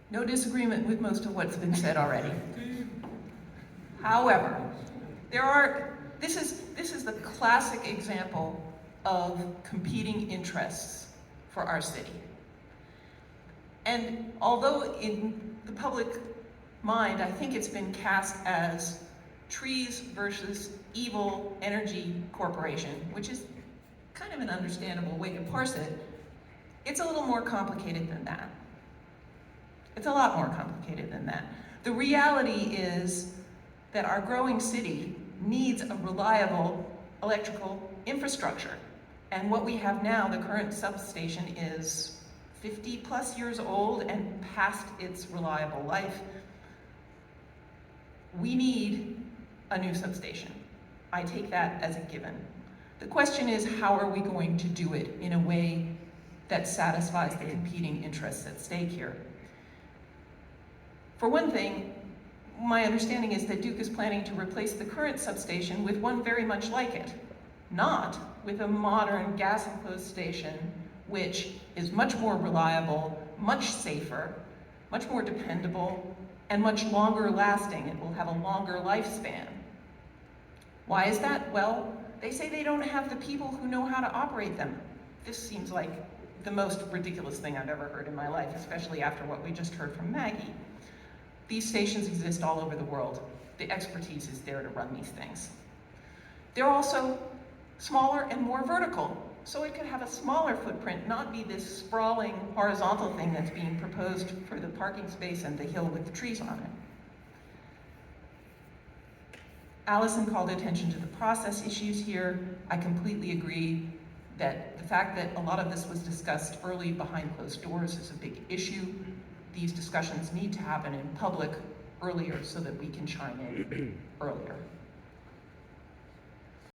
No disagreement with most of what's been said already. However, this is the classic example of competing interests for our city. And although in the public mind, I think it's been cast as trees versus evil energy corporation, which is kind of an understandable way to parse it, it's a little more complicated than that. It's a lot more complicated than that. The reality is that our growing city needs a reliable electrical infrastructure. And what we have now, the current substation, is 50 plus years old and past its reliable life. We need a new substation. I take that as a given. The question is, how are we going to do it in a way that satisfies the competing interests at stake here? For one thing, my understanding is that Duke is planning to replace the current substation with one very much like it, not with a modern gas-enclosed station, which is much more reliable, much safer, much more dependable, and much longer lasting. It will have a longer lifespan. Why is that? Well, they say they don't have the people who know how to operate them. This seems like the most ridiculous thing I've ever heard in my life, especially after what we just heard from Maggie. These stations exist all over the world. The expertise is there to run these things. They're also smaller and more vertical, so it could have a smaller footprint, not be this sprawling horizontal thing that's being proposed for the parking space and the hill with the trees on it. Allison called attention to the process issues here. I completely agree that the fact that a lot of this was discussed early behind closed doors is a big issue. These discussions need to happen in public earlier so that we can chime in earlier.